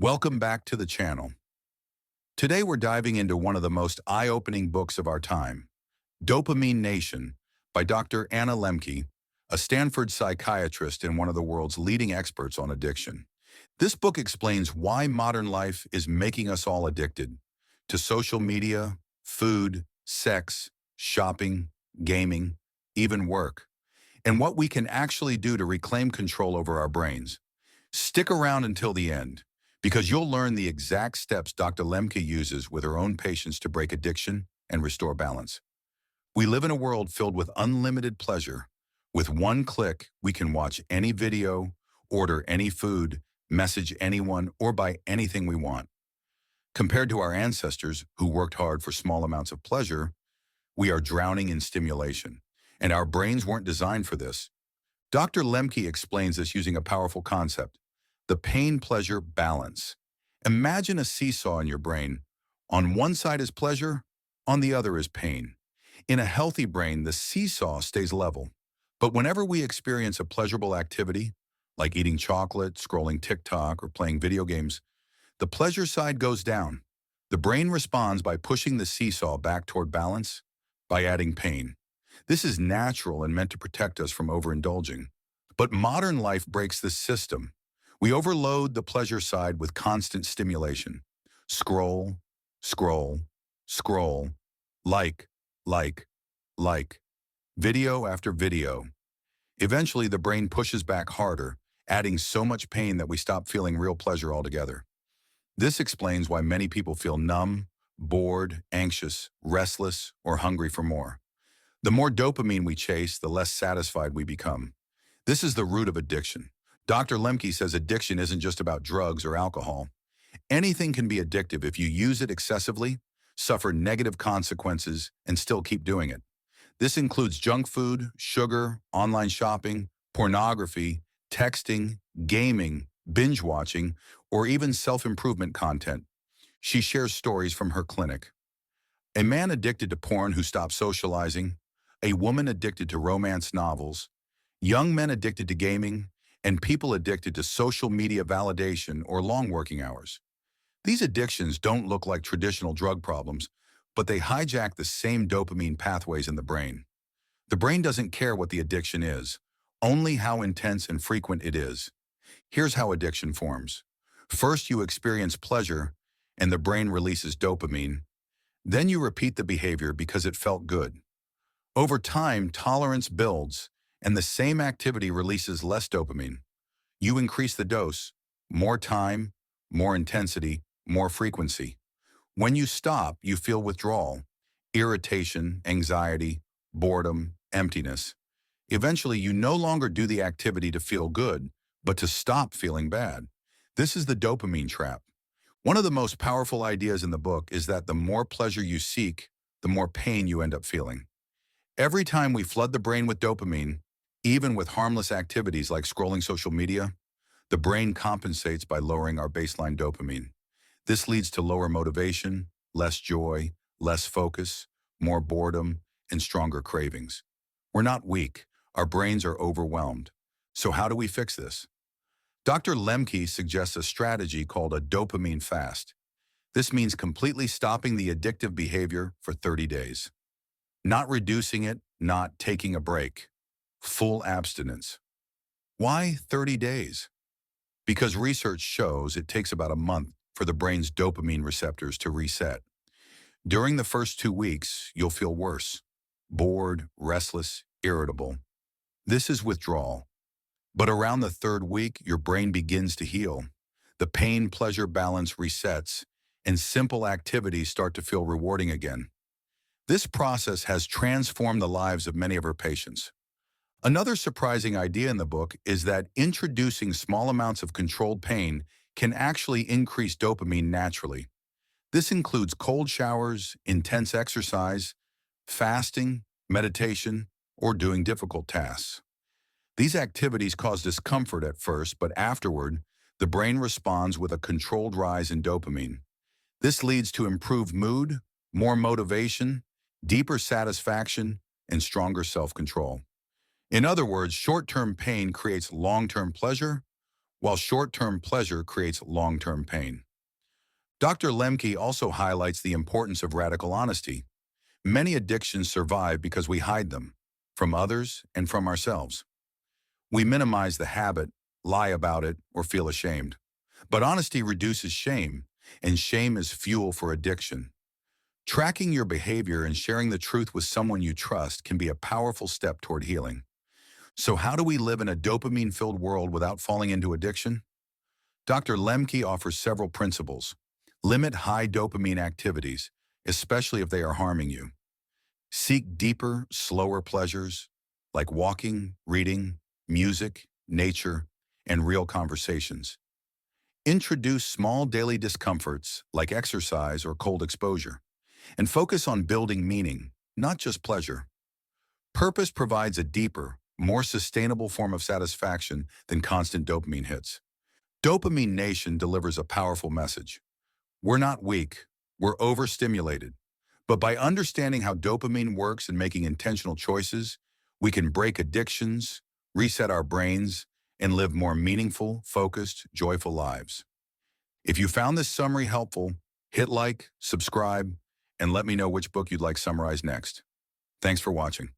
Welcome back to the channel. Today we're diving into one of the most eye-opening books of our time, Dopamine Nation by Dr. Anna Lembke, a Stanford psychiatrist and one of the world's leading experts on addiction. This book explains why modern life is making us all addicted to social media, food, sex, shopping, gaming, even work, and what we can actually do to reclaim control over our brains. Stick around until the end, because you'll learn the exact steps Dr. Lemke uses with her own patients to break addiction and restore balance. We live in a world filled with unlimited pleasure. With one click, we can watch any video, order any food, message anyone, or buy anything we want. Compared to our ancestors who worked hard for small amounts of pleasure, we are drowning in stimulation, and our brains weren't designed for this. Dr. Lemke explains this using a powerful concept: the pain-pleasure balance. Imagine a seesaw in your brain. On one side is pleasure, on the other is pain. In a healthy brain, the seesaw stays level. But whenever we experience a pleasurable activity, like eating chocolate, scrolling TikTok, or playing video games, the pleasure side goes down. The brain responds by pushing the seesaw back toward balance, by adding pain. This is natural and meant to protect us from overindulging. But modern life breaks this system. We overload the pleasure side with constant stimulation. Scroll, scroll, scroll, like, like, like, video after video. Eventually, the brain pushes back harder, adding so much pain that we stop feeling real pleasure altogether. This explains why many people feel numb, bored, anxious, restless, or hungry for more. The more dopamine we chase, the less satisfied we become. This is the root of addiction. Dr. Lemke says addiction isn't just about drugs or alcohol. Anything can be addictive if you use it excessively, suffer negative consequences, and still keep doing it. This includes junk food, sugar, online shopping, pornography, texting, gaming, binge watching, or even self-improvement content. She shares stories from her clinic. A man addicted to porn who stopped socializing, a woman addicted to romance novels, young men addicted to gaming, and people addicted to social media validation or long working hours. These addictions don't look like traditional drug problems, but they hijack the same dopamine pathways in the brain. The brain doesn't care what the addiction is, only how intense and frequent it is. Here's how addiction forms. First, you experience pleasure, and the brain releases dopamine. Then you repeat the behavior because it felt good. Over time, tolerance builds, and the same activity releases less dopamine. You increase the dose, more time, more intensity, more frequency. When you stop, you feel withdrawal, irritation, anxiety, boredom, emptiness. Eventually, you no longer do the activity to feel good, but to stop feeling bad. This is the dopamine trap. One of the most powerful ideas in the book is that the more pleasure you seek, the more pain you end up feeling. Every time we flood the brain with dopamine, even with harmless activities like scrolling social media, the brain compensates by lowering our baseline dopamine. This leads to lower motivation, less joy, less focus, more boredom, and stronger cravings. We're not weak. Our brains are overwhelmed. So how do we fix this? Dr. Lemke suggests a strategy called a dopamine fast. This means completely stopping the addictive behavior for 30 days. Not reducing it, not taking a break. Full abstinence. Why 30 days? Because research shows it takes about a month for the brain's dopamine receptors to reset. During the first 2 weeks, you'll feel worse, bored, restless, irritable. This is withdrawal. But around the third week, your brain begins to heal. The pain-pleasure balance resets, and simple activities start to feel rewarding again. This process has transformed the lives of many of her patients. Another surprising idea in the book is that introducing small amounts of controlled pain can actually increase dopamine naturally. This includes cold showers, intense exercise, fasting, meditation, or doing difficult tasks. These activities cause discomfort at first, but afterward, the brain responds with a controlled rise in dopamine. This leads to improved mood, more motivation, deeper satisfaction, and stronger self-control. In other words, short-term pain creates long-term pleasure, while short-term pleasure creates long-term pain. Dr. Lemke also highlights the importance of radical honesty. Many addictions survive because we hide them, from others and from ourselves. We minimize the habit, lie about it, or feel ashamed. But honesty reduces shame, and shame is fuel for addiction. Tracking your behavior and sharing the truth with someone you trust can be a powerful step toward healing. So how do we live in a dopamine-filled world without falling into addiction? Dr. Lemke offers several principles. Limit high dopamine activities, especially if they are harming you. Seek deeper, slower pleasures, like walking, reading, music, nature, and real conversations. Introduce small daily discomforts, like exercise or cold exposure, and focus on building meaning, not just pleasure. Purpose provides a deeper, more sustainable form of satisfaction than constant dopamine hits. Dopamine Nation delivers a powerful message. We're not weak, we're overstimulated. But by understanding how dopamine works and making intentional choices, we can break addictions, reset our brains, and live more meaningful, focused, joyful lives. If you found this summary helpful, hit like, subscribe, and let me know which book you'd like summarized next. Thanks for watching.